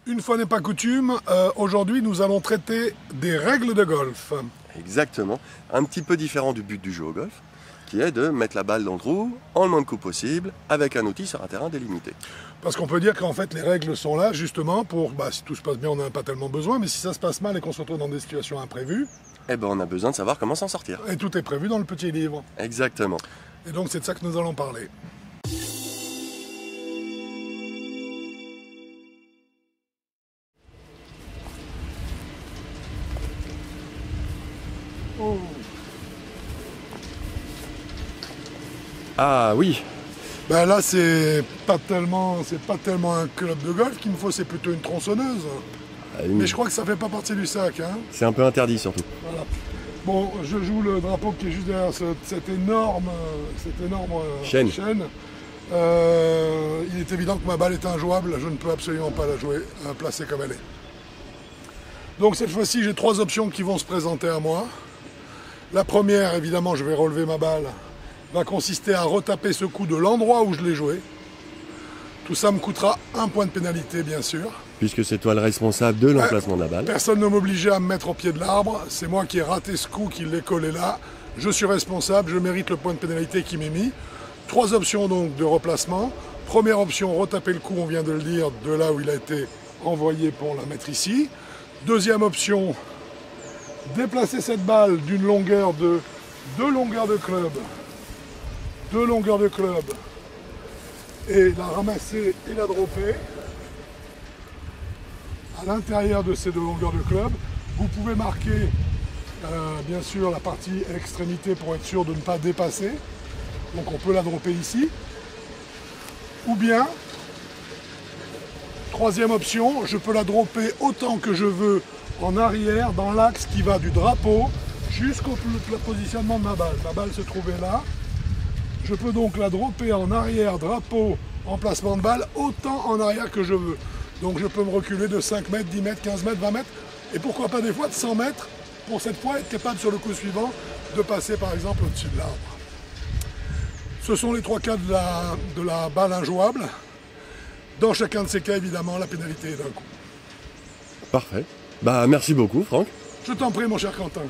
Une fois n'est pas coutume, aujourd'hui nous allons traiter des règles de golf. Exactement, un petit peu différent du but du jeu au golf, qui est de mettre la balle dans le trou en le moins de coups possible, avec un outil sur un terrain délimité. Parce qu'on peut dire qu'en fait les règles sont là justement pour, si tout se passe bien on n'en a pas tellement besoin, mais si ça se passe mal et qu'on se retrouve dans des situations imprévues, Eh ben on a besoin de savoir comment s'en sortir. et tout est prévu dans le petit livre. Exactement. Et donc c'est de ça que nous allons parler. Oh. Ah oui, Ben là c'est pas tellement un club de golf qu'il me faut, c'est plutôt une tronçonneuse. Mais je crois que ça fait pas partie du sac, hein. c'est un peu interdit surtout. Voilà. Bon, je joue le drapeau qui est juste derrière cette énorme chaîne. Il est évident que ma balle est injouable, je ne peux absolument pas la jouer, placer comme elle est. Donc cette fois-ci, j'ai trois options qui vont se présenter à moi. La première, évidemment, je vais relever ma balle, va consister à retaper ce coup de l'endroit où je l'ai joué. Tout ça me coûtera un point de pénalité, bien sûr. Puisque c'est toi le responsable de l'emplacement de la balle. Personne ne m'obligeait à me mettre au pied de l'arbre. C'est moi qui ai raté ce coup, qui l'ai collé là. Je suis responsable, je mérite le point de pénalité qui m'est mis. Trois options donc de replacement. Première option, retaper le coup, on vient de le dire, de là où il a été envoyé pour la mettre ici. Deuxième option, déplacer cette balle d'une longueur de 2 longueurs de club. 2 longueurs de club. Et la ramasser et la dropper à l'intérieur de ces 2 longueurs de club. Vous pouvez marquer bien sûr la partie extrémité pour être sûr de ne pas dépasser. Donc on peut la dropper ici. Ou bien, troisième option, je peux la dropper autant que je veux en arrière dans l'axe qui va du drapeau jusqu'au positionnement de ma balle. Ma balle se trouvait là. Je peux donc la dropper en arrière, drapeau, emplacement de balle, autant en arrière que je veux. Donc je peux me reculer de 5 mètres, 10 mètres, 15 mètres, 20 mètres, et pourquoi pas des fois de 100 mètres, pour cette fois être capable sur le coup suivant de passer par exemple au-dessus de l'arbre. Ce sont les trois cas de la balle injouable. Dans chacun de ces cas, évidemment, la pénalité est d'un coup. Parfait. Bah merci beaucoup Franck. Je t'en prie, mon cher Quentin.